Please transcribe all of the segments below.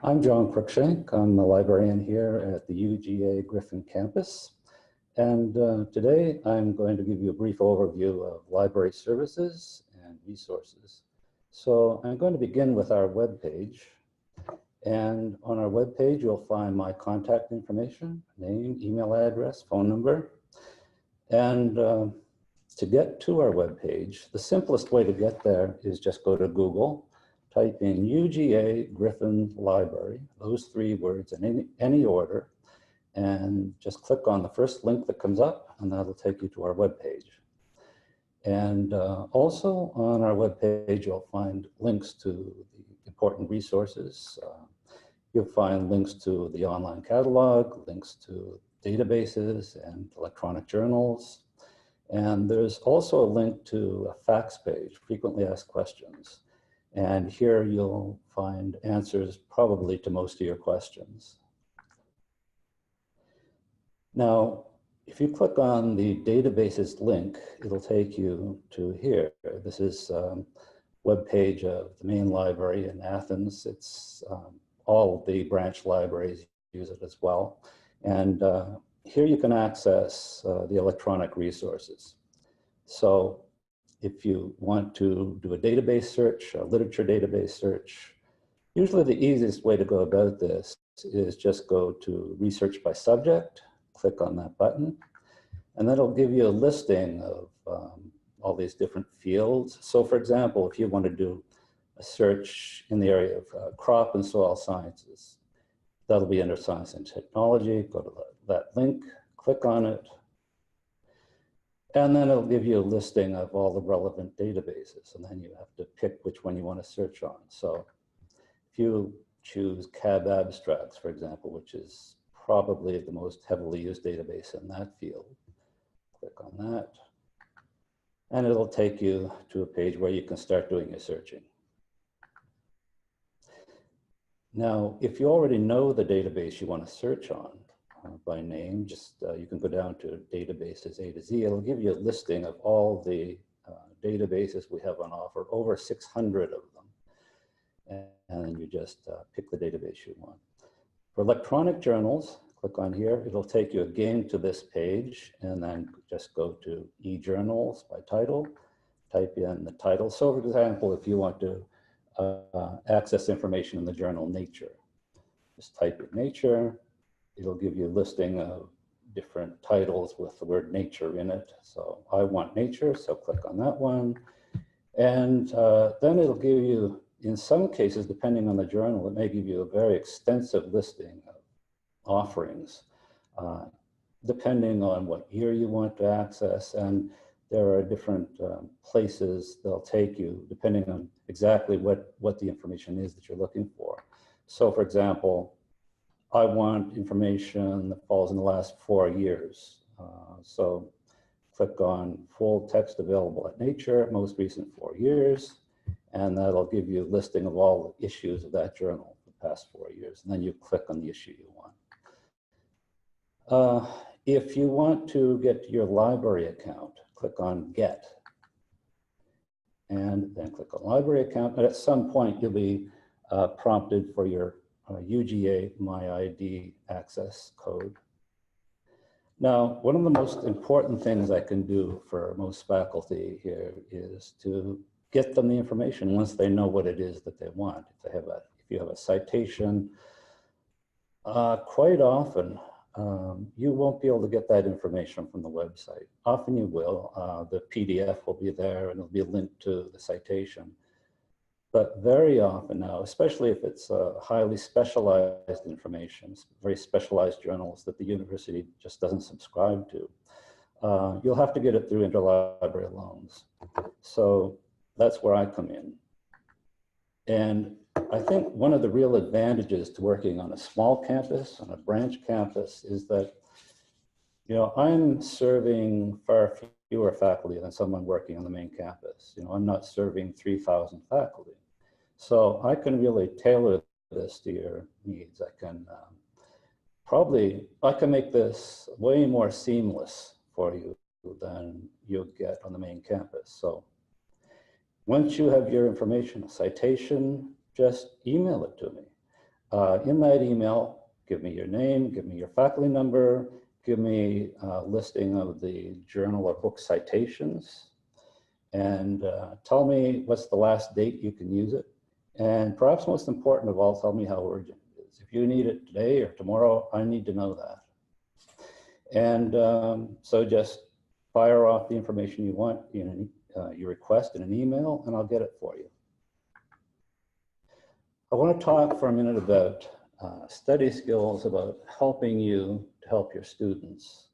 I'm John Cruickshank. I'm the librarian here at the UGA Griffin Campus. And today I'm going to give you a brief overview of library services and resources. So I'm going to begin with our webpage. And on our webpage, you'll find my contact information, name, email address, phone number. And to get to our webpage, the simplest way to get there is just go to Google, type in UGA Griffin Library, those three words in any order, and just click on the first link that comes up, and that'll take you to our webpage. And also on our webpage, you'll find links to the important resources. You'll find links to the online catalog, links to databases and electronic journals. And there's also a link to a facts page, frequently asked questions. And here you'll find answers probably to most of your questions. Now, if you click on the databases link, it'll take you to here. This is a webpage of the main library in Athens. It's all of the branch libraries use it as well. And here you can access the electronic resources. So if you want to do a database search, a literature database search, usually the easiest way to go about this is just go to research by subject, click on that button, and that'll give you a listing of all these different fields. So for example, if you want to do a search in the area of crop and soil sciences, that'll be under science and technology. Go to that link, click on it, and then it'll give you a listing of all the relevant databases, and then you have to pick which one you want to search on. So if you choose CAB abstracts, for example, which is probably the most heavily used database in that field, click on that, and it'll take you to a page where you can start doing your searching. Now, if you already know the database you want to search on, by name, just you can go down to databases A to Z. It'll give you a listing of all the databases we have on offer, over 600 of them. And then you just pick the database you want. For electronic journals, click on here. It'll take you again to this page, and then just go to e-journals by title, type in the title. So for example, if you want to access information in the journal Nature, just type in Nature. It'll give you a listing of different titles with the word nature in it. So I want nature, so click on that one. And then it'll give you, in some cases, depending on the journal, it may give you a very extensive listing of offerings, depending on what year you want to access. And there are different places they'll take you, depending on exactly what the information is that you're looking for. So for example, I want information that falls in the last 4 years. So click on full text available at Nature, most recent 4 years, and that'll give you a listing of all the issues of that journal for the past 4 years. And then you click on the issue you want. If you want to get to your library account, click on Get, and then click on Library Account. And at some point, you'll be prompted for your UGA MyID access code. Now, one of the most important things I can do for most faculty here is to get them the information once they know what it is that they want. If you have a citation, quite often you won't be able to get that information from the website. Often you will. The PDF will be there and it'll be linked to the citation. But very often now, especially if it's highly specialized information, very specialized journals that the university just doesn't subscribe to, you'll have to get it through interlibrary loans. So that's where I come in. And I think one of the real advantages to working on a small campus, on a branch campus, is that, you know, I'm serving far fewer faculty than someone working on the main campus. You know, I'm not serving 3,000 faculty. So I can really tailor this to your needs. I can I can make this way more seamless for you than you'll get on the main campus. So once you have your information, a citation, just email it to me. In that email, give me your name, give me your faculty number, give me a listing of the journal or book citations, and tell me what's the last date you can use it. And perhaps most important of all, tell me how urgent it is. If you need it today or tomorrow, I need to know that. And so just fire off the information you want, you request in an email, and I'll get it for you. I want to talk for a minute about study skills, about helping you to help your students.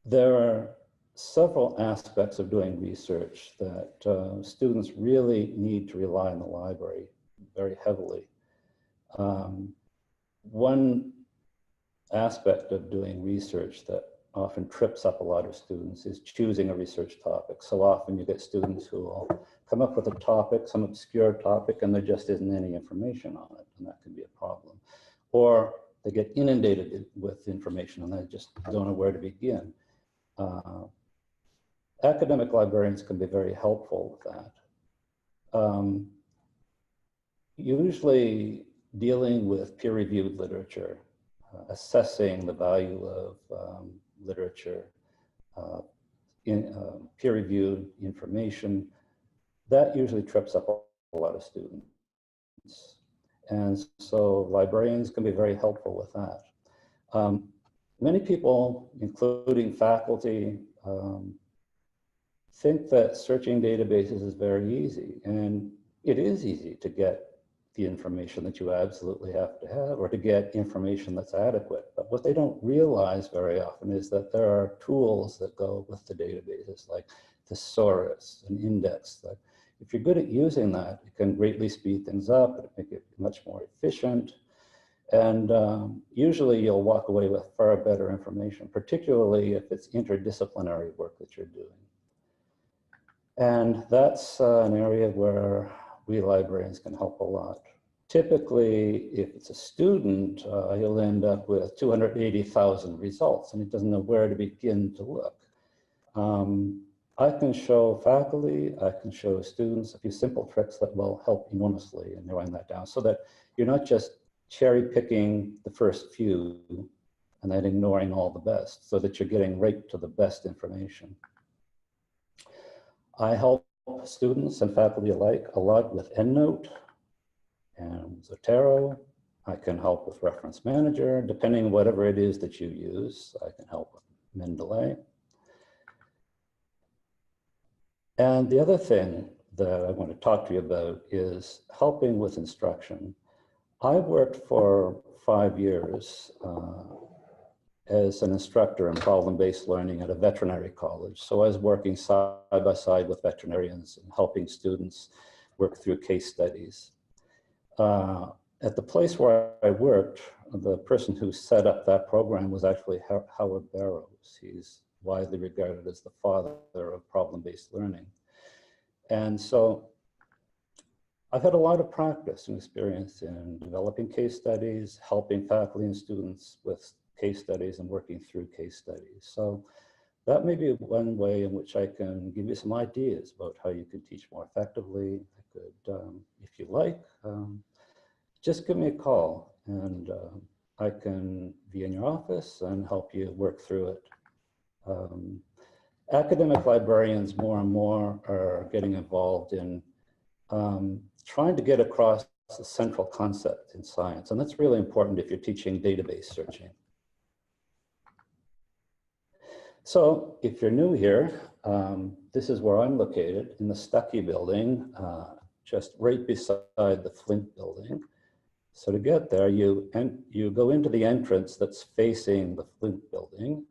There are several aspects of doing research that students really need to rely on the library very heavily. One aspect of doing research that often trips up a lot of students is choosing a research topic. So often you get students who will come up with a topic, some obscure topic, and there just isn't any information on it, and that can be a problem. Or they get inundated with information and they just don't know where to begin. Academic librarians can be very helpful with that. Usually dealing with peer-reviewed literature, assessing the value of literature, peer-reviewed information, that usually trips up a lot of students. And so librarians can be very helpful with that. Many people, including faculty, think that searching databases is very easy, and it is easy to get the information that you absolutely have to have, or to get information that's adequate. But what they don't realize very often is that there are tools that go with the databases, like thesaurus and index. That if you're good at using that, it can greatly speed things up, and make it much more efficient. And usually you'll walk away with far better information, particularly if it's interdisciplinary work that you're doing. And that's an area where we librarians can help a lot. Typically, if it's a student, he'll end up with 280,000 results, and he doesn't know where to begin to look. I can show faculty, I can show students a few simple tricks that will help enormously in narrowing that down, so that you're not just cherry picking the first few and then ignoring all the best, so that you're getting right to the best information. I help students and faculty alike a lot with EndNote and Zotero. I can help with Reference Manager, depending on whatever it is that you use. I can help with Mendeley. And the other thing that I want to talk to you about is helping with instruction. I worked for 5 years as an instructor in problem-based learning at a veterinary college. So I was working side by side with veterinarians and helping students work through case studies. At the place where I worked, the person who set up that program was actually Howard Barrows. He's widely regarded as the father of problem-based learning. And so I've had a lot of practice and experience in developing case studies, helping faculty and students with case studies and working through case studies. So that may be one way in which I can give you some ideas about how you can teach more effectively. I could, if you like, just give me a call, and I can be in your office and help you work through it. Academic librarians more and more are getting involved in trying to get across the central concept in science, and that's really important if you're teaching database searching. So if you're new here, this is where I'm located, in the Stuckey building, just right beside the Flint building. So to get there, you go into the entrance that's facing the Flint building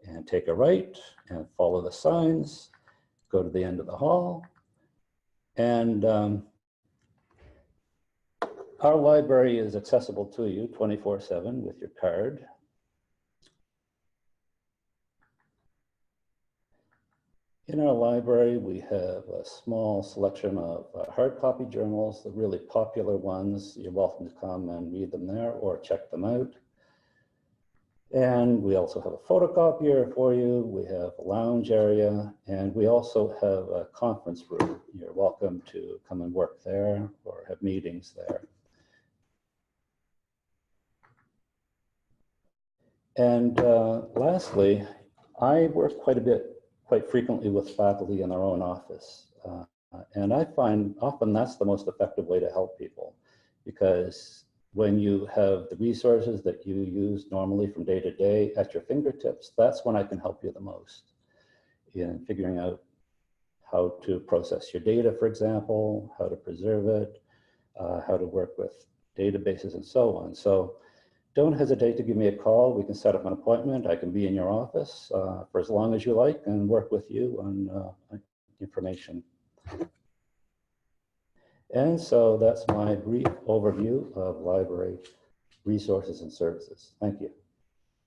and take a right and follow the signs, go to the end of the hall. And our library is accessible to you 24/7 with your card. In our library, we have a small selection of hard copy journals, the really popular ones. You're welcome to come and read them there or check them out. And we also have a photocopier for you. We have a lounge area, and we also have a conference room. You're welcome to come and work there or have meetings there. And lastly, I work quite frequently with faculty in their own office. And I find often that's the most effective way to help people, because when you have the resources that you use normally from day to day at your fingertips, that's when I can help you the most in figuring out how to process your data, for example, how to preserve it, how to work with databases and so on. So don't hesitate to give me a call. We can set up an appointment. I can be in your office for as long as you like and work with you on information. And so that's my brief overview of library resources and services. Thank you.